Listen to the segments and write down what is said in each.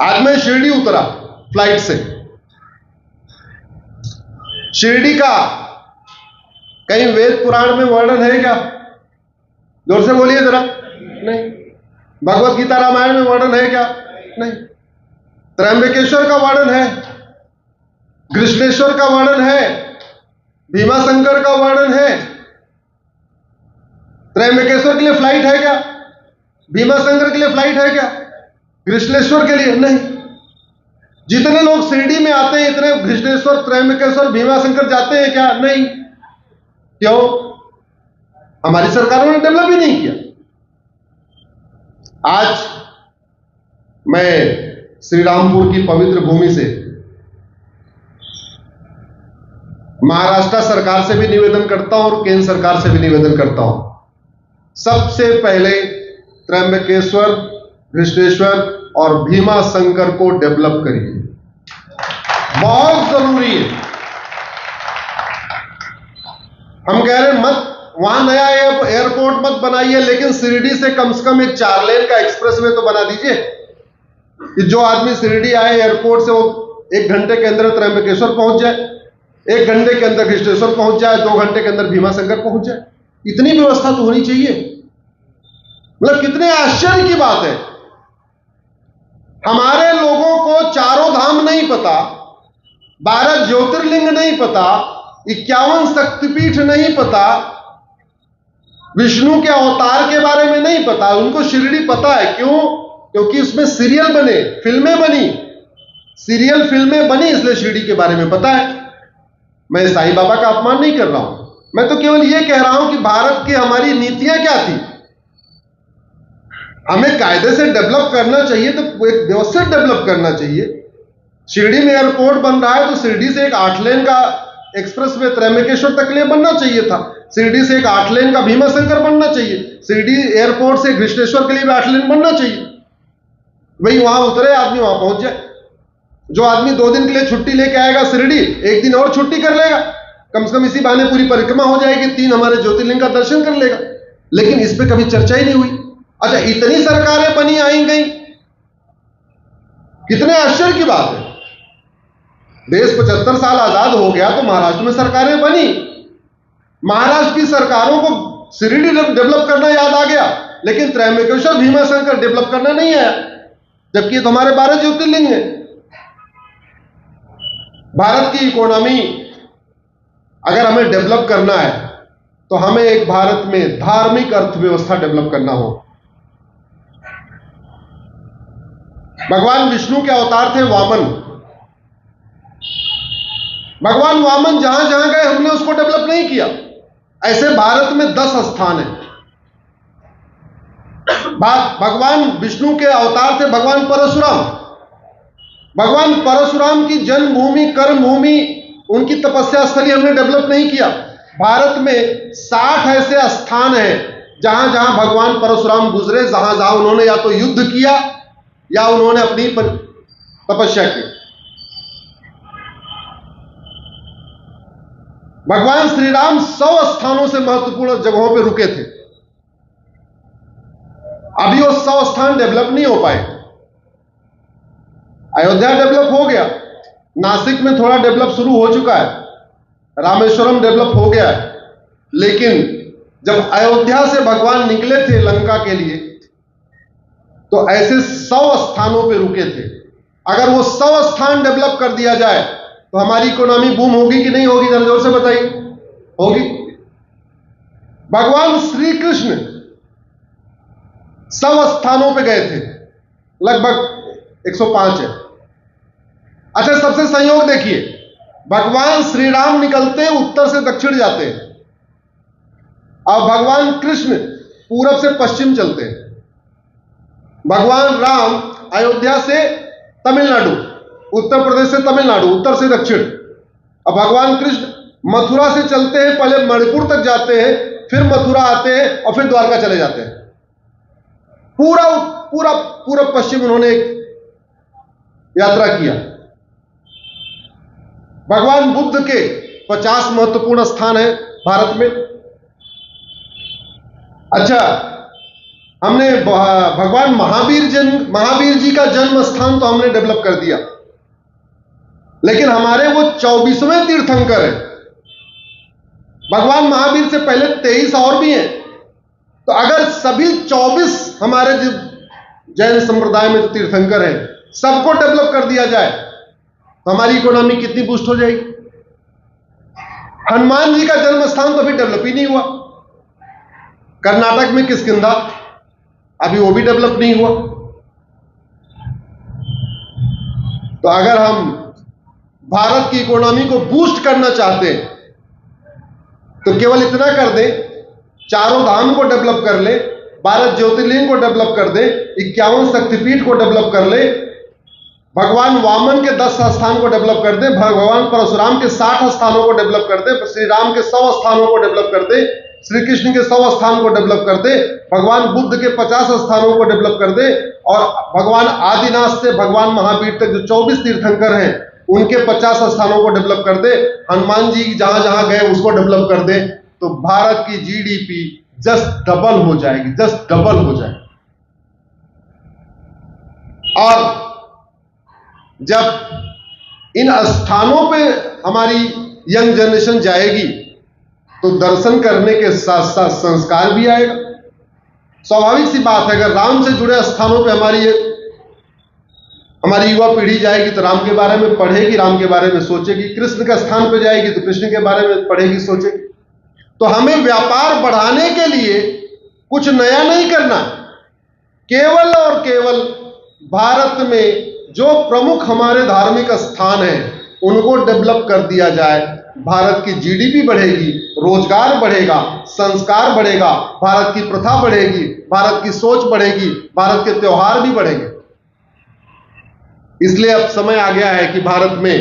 आज मैं शिरडी उतरा फ्लाइट से। शिरडी का कहीं वेद पुराण में वर्णन है क्या? जोर से बोलिए जरा। नहीं। भगवत गीता रामायण में वर्णन है क्या? नहीं। त्र्यंबकेश्वर का वर्णन है, कृष्णेश्वर का वर्णन है, भीमाशंकर का वर्णन है। त्र्यंबकेश्वर के लिए फ्लाइट है क्या? भीमाशंकर के लिए फ्लाइट है क्या? कृष्णेश्वर के लिए नहीं। जितने लोग शिरडी में आते हैं इतने कृष्णेश्वर, त्र्यंबकेश्वर, भीमाशंकर जाते हैं क्या? नहीं। क्यों? हमारी सरकारों ने डेवलप ही नहीं किया। आज मैं श्री रामपुर की पवित्र भूमि से महाराष्ट्र सरकार से भी निवेदन करता हूं और केंद्र सरकार से भी निवेदन करता हूं, सबसे पहले त्र्यंबकेश्वर, कृष्णेश्वर और भीमाशंकर को डेवलप करिए, बहुत जरूरी है। हम कह रहे हैं मत वहां नया एयरपोर्ट मत बनाइए, लेकिन शिरडी से कम एक 4 लेन का एक्सप्रेसवे तो बना दीजिए कि जो आदमी शिरडी आए एयरपोर्ट से वो 1 घंटे के अंदर त्र्यंबकेश्वर पहुंच जाए, 1 घंटे के अंदर कृष्णेश्वर पहुंच जाए, 2 घंटे के अंदर भीमाशंकर पहुंच जाए। इतनी व्यवस्था तो होनी चाहिए। मतलब कितने आश्चर्य की बात है। हमारे लोगों को चारों धाम नहीं पता, 12 ज्योतिर्लिंग नहीं पता, 51 शक्तिपीठ नहीं पता, विष्णु के अवतार के बारे में नहीं पता। उनको शिरडी पता है। क्यों? क्योंकि उसमें सीरियल बने, फिल्में बनी, सीरियल फिल्में बनी, इसलिए शिरडी के बारे में पता है। मैं साईं बाबा का अपमान नहीं कर रहा हूं, मैं तो केवल यह कह रहा हूं कि भारत की हमारी नीतियां क्या थी। हमें कायदे से डेवलप करना चाहिए तो एक व्यवस्थित डेवलप करना चाहिए। शिरडी में एयरपोर्ट बन रहा है तो शिरडी से एक 8 लेन का एक्सप्रेसवे त्र्यंबकेश्वर तक के लिए बनना चाहिए था। शिरडी से एक 8 लेन का भीमाशंकर बनना चाहिए। शिरडी एयरपोर्ट से कृष्णेश्वर के लिए भी 8 लेन बनना चाहिए। भाई वहां उतरे आदमी वहां पहुंच जाए। जो आदमी 2 दिन के लिए छुट्टी लेके आएगा शिरडी, 1 दिन और छुट्टी कर लेगा, कम से कम इसी बहाने पूरी परिक्रमा हो जाएगी, 3 हमारे ज्योतिर्लिंग का दर्शन कर लेगा। लेकिन इस पे कभी चर्चा ही नहीं हुई। अच्छा, इतनी सरकारें बनी आई गई, कितने आश्चर्य की बात है। देश 75 साल आजाद हो गया तो महाराष्ट्र में सरकारें बनी। महाराष्ट्र की सरकारों को शिरडी डेवलप करना याद आ गया, लेकिन त्र्यंबकेश्वर, भीमाशंकर डेवलप करना नहीं आया, जबकि ये तो हमारे 12 ज्योतिर्लिंग हैं। भारत की इकोनॉमी अगर हमें डेवलप करना है तो हमें एक भारत में धार्मिक अर्थव्यवस्था डेवलप करना हो। भगवान विष्णु के अवतार थे वामन। भगवान वामन जहां जहां गए हमने उसको डेवलप नहीं किया। ऐसे भारत में 10 स्थान हैं। भगवान विष्णु के अवतार थे भगवान परशुराम। भगवान परशुराम की जन्मभूमि, कर्मभूमि, उनकी तपस्या स्थली हमने डेवलप नहीं किया। भारत में 60 ऐसे स्थान हैं जहां जहां भगवान परशुराम गुजरे, जहां जहां उन्होंने या तो युद्ध किया या उन्होंने अपनी तपस्या की। भगवान श्री राम 100 स्थानों से महत्वपूर्ण जगहों पर रुके थे। अभी वो 100 स्थान डेवलप नहीं हो पाए। अयोध्या डेवलप हो गया, नासिक में थोड़ा डेवलप शुरू हो चुका है, रामेश्वरम डेवलप हो गया है, लेकिन जब अयोध्या से भगवान निकले थे लंका के लिए तो ऐसे 100 स्थानों पे रुके थे। अगर वो 100 स्थान डेवलप कर दिया जाए तो हमारी इकोनॉमी बूम होगी कि नहीं होगी? जरा जोर से बताइए। होगी। भगवान श्री कृष्ण 100 स्थानों पे गए थे, लगभग 105 है। अच्छा, सबसे संयोग देखिए, भगवान श्री राम निकलते हैं उत्तर से दक्षिण जाते हैं और भगवान कृष्ण पूरब से पश्चिम चलते हैं। भगवान राम अयोध्या से तमिलनाडु, उत्तर प्रदेश से तमिलनाडु, उत्तर से दक्षिण। अब भगवान कृष्ण मथुरा से चलते हैं, पहले मणिपुर तक जाते हैं, फिर मथुरा आते हैं और फिर द्वारका चले जाते हैं। पूरा पूरा पूरा पश्चिम उन्होंने यात्रा किया। भगवान बुद्ध के 50 महत्वपूर्ण स्थान है भारत में। अच्छा, हमने भगवान महावीर जी का जन्म स्थान तो हमने डेवलप कर दिया, लेकिन हमारे वो 24वें तीर्थंकर हैं। भगवान महावीर से पहले 23 और भी हैं। तो अगर सभी 24 हमारे जैन संप्रदाय में जो तीर्थंकर हैं सबको डेवलप कर दिया जाए तो हमारी इकोनॉमी कितनी बूस्ट हो जाएगी। हनुमान जी का जन्म स्थान तो अभी डेवलप ही नहीं हुआ। कर्नाटक में किष्किंधा, अभी वो भी डेवलप नहीं हुआ। तो अगर हम भारत की इकोनॉमी को बूस्ट करना चाहते हैं तो केवल इतना कर दें, चारों धाम को डेवलप कर ले, 12 ज्योतिर्लिंग को डेवलप कर दे, 51 शक्तिपीठ को डेवलप कर ले, भगवान वामन के 10 स्थान को डेवलप कर दे, भगवान परशुराम के 60 स्थानों को डेवलप कर दे, श्री राम के 100 स्थानों को डेवलप कर दे, श्री कृष्ण के 100 स्थान को डेवलप कर दे, भगवान बुद्ध के 50 स्थानों को डेवलप कर दे, और भगवान आदिनाथ से भगवान महावीर तक जो 24 तीर्थंकर हैं उनके 50 स्थानों को डेवलप कर दे, हनुमान जी जहां जहां गए उसको डेवलप कर दे, तो भारत की जीडीपी जस्ट डबल हो जाएगी, जस्ट डबल हो जाएगी। और जब इन स्थानों पे हमारी यंग जनरेशन जाएगी तो दर्शन करने के साथ साथ संस्कार भी आएगा। स्वाभाविक सी बात है, अगर राम से जुड़े स्थानों पे हमारी युवा पीढ़ी जाएगी तो राम के बारे में पढ़ेगी, राम के बारे में सोचेगी, कृष्ण के स्थान पे जाएगी तो कृष्ण के बारे में पढ़ेगी, सोचेगी। तो हमें व्यापार बढ़ाने के लिए कुछ नया नहीं करना, केवल और केवल भारत में जो प्रमुख हमारे धार्मिक स्थान हैं उनको डेवलप कर दिया जाए। भारत की जीडीपी बढ़ेगी, रोजगार बढ़ेगा, संस्कार बढ़ेगा, भारत की प्रथा बढ़ेगी, भारत की सोच बढ़ेगी, भारत के त्योहार भी बढ़ेंगे। इसलिए अब समय आ गया है कि भारत में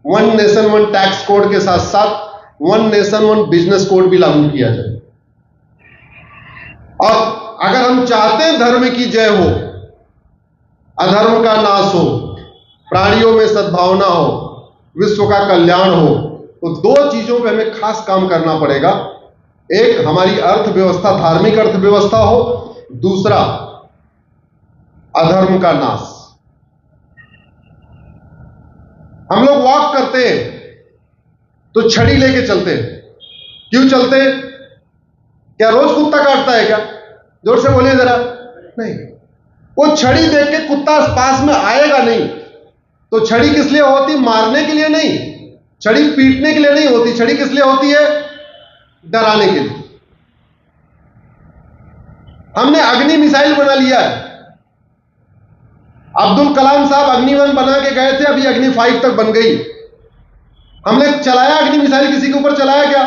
1 नेशन 1 टैक्स कोड के साथ साथ 1 नेशन 1 बिजनेस कोड भी लागू किया जाए। और अगर हम चाहते हैं धर्म की जय हो, अधर्म का नाश हो, प्राणियों में सद्भावना हो, विश्व का कल्याण हो, तो 2 चीजों पे हमें खास काम करना पड़ेगा। एक, हमारी अर्थव्यवस्था धार्मिक अर्थव्यवस्था हो, दूसरा अधर्म का नाश। हम लोग वॉक करते हैं तो छड़ी लेके चलते हैं। क्यों चलते हैं? क्या रोज कुत्ता काटता है क्या? जोर से बोलिए जरा। नहीं, वो छड़ी देख के कुत्ता पास में आएगा नहीं। तो छड़ी किस लिए होती? मारने के लिए नहीं, छड़ी पीटने के लिए नहीं होती। छड़ी किस लिए होती है? डराने के लिए। हमने अग्नि मिसाइल बना लिया है। अब्दुल कलाम साहब अग्नि-1 बना के गए थे, अभी अग्नि 5 तक बन गई। हमने चलाया अग्नि मिसाइल, किसी के ऊपर चलाया क्या?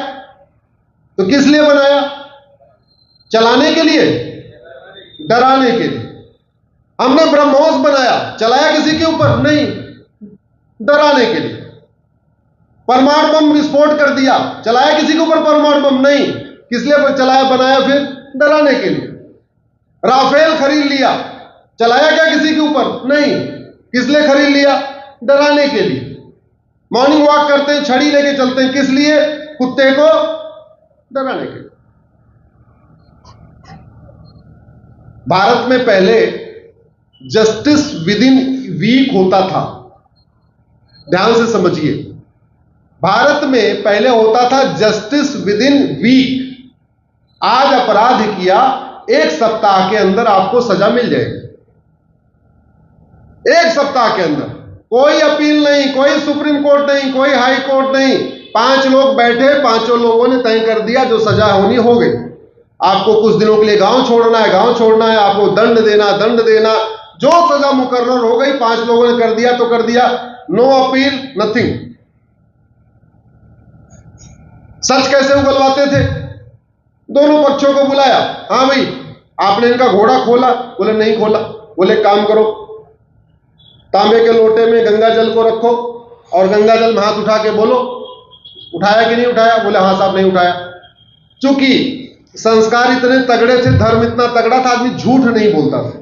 तो किस लिए बनाया? चलाने के लिए? डराने के लिए। हमने ब्रह्मोस बनाया, चलाया किसी के ऊपर? नहीं, डराने के लिए। परमाणु बम विस्फोट कर दिया, चलाया किसी के ऊपर परमाणु बम? नहीं, किस लिए चलाया बनाया? फिर डराने के लिए। राफेल खरीद लिया, चलाया क्या किसी के ऊपर? नहीं, किस लिए खरीद लिया? डराने के लिए। मॉर्निंग वॉक करते हैं, छड़ी लेके चलते हैं, किस लिए? कुत्ते को डराने के लिए। भारत में पहले जस्टिस विद इन वीक होता था। ध्यान से समझिए, भारत में पहले होता था जस्टिस विद इन वीक। आज अपराध किया, 1 सप्ताह के अंदर आपको सजा मिल जाएगी। 1 सप्ताह के अंदर। कोई अपील नहीं, कोई सुप्रीम कोर्ट नहीं, कोई हाई कोर्ट नहीं। 5 लोग बैठे, 5 लोगों ने तय कर दिया, जो सजा होनी हो गई। आपको कुछ दिनों के लिए गांव छोड़ना है, गांव छोड़ना है, आपको दंड देना, दंड देना, जो सजा मुकर्रर हो गई, 5 लोगों ने कर दिया तो कर दिया। No appeal, nothing. सच कैसे उगलवाते थे? दोनों पक्षों को बुलाया, हाँ भाई आपने इनका घोड़ा खोला? बोले नहीं खोला। बोले काम करो, तांबे के लोटे में गंगा जल को रखो और गंगा जल में हाथ उठा के बोलो उठाया कि नहीं उठाया? बोले हाँ साहब नहीं उठाया। चूंकि संस्कार इतने तगड़े थे, धर्म इतना तगड़ा था, आदमी झूठ नहीं बोलता था।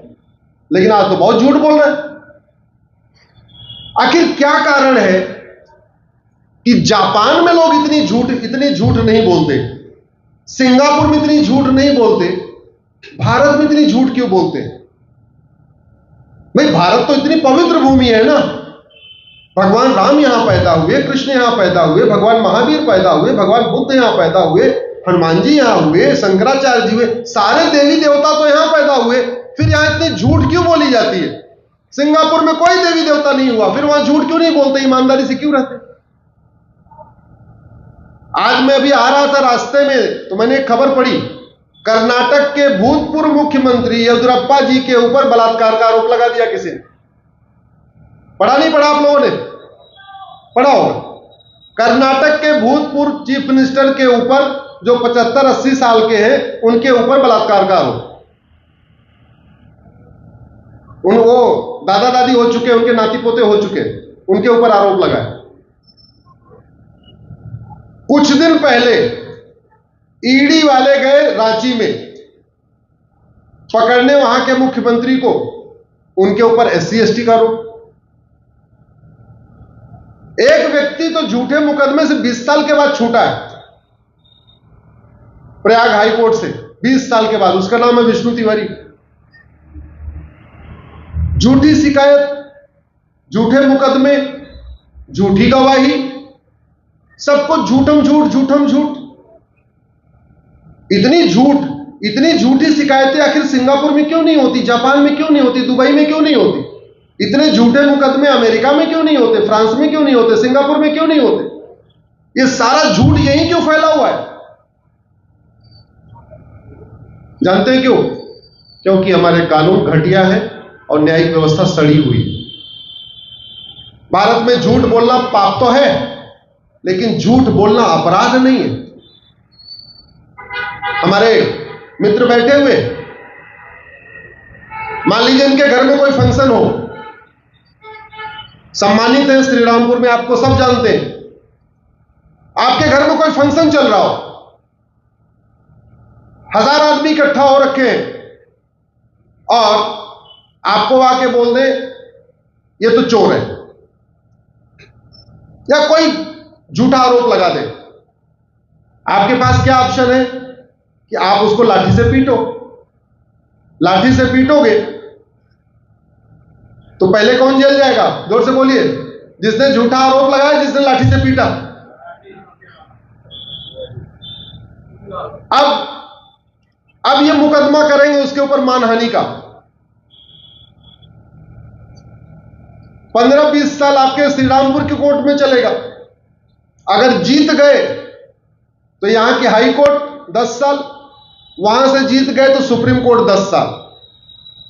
लेकिन आज तो बहुत झूठ बोल रहे हैं। आखिर क्या कारण है कि जापान में लोग इतनी झूठ नहीं बोलते, सिंगापुर में इतनी झूठ नहीं बोलते, भारत में इतनी झूठ क्यों बोलते हैं? भाई भारत तो इतनी पवित्र भूमि है ना, भगवान राम यहां पैदा हुए, कृष्ण यहां पैदा हुए, भगवान महावीर पैदा हुए, भगवान बुद्ध यहां पैदा हुए, हनुमान जी यहां हुए, शंकराचार्य जी हुए, सारे देवी देवता तो यहां पैदा हुए, फिर यहां इतनी झूठ क्यों बोली जाती है? सिंगापुर में कोई देवी देवता नहीं हुआ, फिर वहां झूठ क्यों नहीं बोलते, ईमानदारी से क्यों रहते? आज मैं अभी आ रहा था रास्ते में तो मैंने एक खबर पढ़ी, कर्नाटक के भूतपूर्व मुख्यमंत्री येदियुरप्पा जी के ऊपर बलात्कार का आरोप लगा दिया किसी ने। पढ़ा नहीं पढ़ा? आप लोगों ने पढ़ा होगा। कर्नाटक के भूतपूर्व चीफ मिनिस्टर के ऊपर जो 75-80 साल के हैं, उनके ऊपर बलात्कार का आरोप। वो दादा दादी हो चुके, उनके नाती पोते हो चुके, उनके ऊपर आरोप लगा है। कुछ दिन पहले ईडी वाले गए रांची में पकड़ने वहां के मुख्यमंत्री को, उनके ऊपर SC/ST का आरोप। एक व्यक्ति तो झूठे मुकदमे से 20 साल के बाद छूटा है, प्रयाग हाई कोर्ट से 20 साल के बाद। उसका नाम है विष्णु तिवारी। झूठी शिकायत, झूठे मुकदमे, झूठी गवाही, सब कुछ झूठम झूठ। इतनी झूठी शिकायतें आखिर सिंगापुर में क्यों नहीं होती, जापान में क्यों नहीं होती, दुबई में क्यों नहीं होती? इतने झूठे मुकदमे अमेरिका में क्यों नहीं होते, फ्रांस में क्यों नहीं होते, सिंगापुर में क्यों नहीं होते? ये सारा झूठ यहीं क्यों फैला हुआ है? जानते हैं क्यों? क्योंकि हमारे कानून घटिया है और न्यायिक व्यवस्था सड़ी हुई है। भारत में झूठ बोलना पाप तो है, लेकिन झूठ बोलना अपराध नहीं है। हमारे मित्र बैठे हुए, मान लीजिए इनके घर में कोई फंक्शन हो, सम्मानित है श्रीरामपुर में, आपको सब जानते हैं। आपके घर में कोई फंक्शन चल रहा हो, 1000 आदमी इकट्ठा हो रखे हैं, और आपको आके बोल दे ये तो चोर है, या कोई झूठा आरोप लगा दे, आपके पास क्या ऑप्शन है कि आप उसको लाठी से पीटो। लाठी से पीटोगे तो पहले कौन जेल जाएगा? जोर से बोलिए। जिसने झूठा आरोप लगाया, जिसने लाठी से पीटा। अब ये मुकदमा करेंगे उसके ऊपर मानहानि का। 15-20 साल आपके श्रीरामपुर के कोर्ट में चलेगा। अगर जीत गए तो यहां की हाई कोर्ट 10 साल, वहां से जीत गए तो सुप्रीम कोर्ट 10 साल।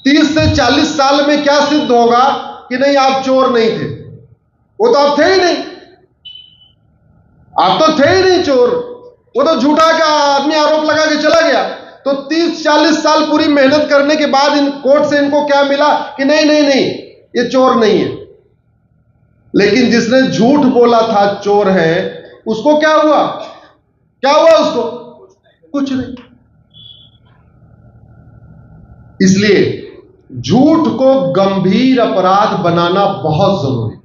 30 से 40 साल में क्या सिद्ध होगा कि नहीं आप चोर नहीं थे? वो तो आप थे ही नहीं, आप तो थे ही नहीं चोर। वो तो झूठा का आदमी आरोप लगा के चला गया। तो 30-40 साल पूरी मेहनत करने के बाद इन कोर्ट से इनको क्या मिला कि नहीं नहीं नहीं ये चोर नहीं है। लेकिन जिसने झूठ बोला था चोर है, उसको क्या हुआ? क्या हुआ उसको? कुछ नहीं। इसलिए झूठ को गंभीर अपराध बनाना बहुत जरूरी है।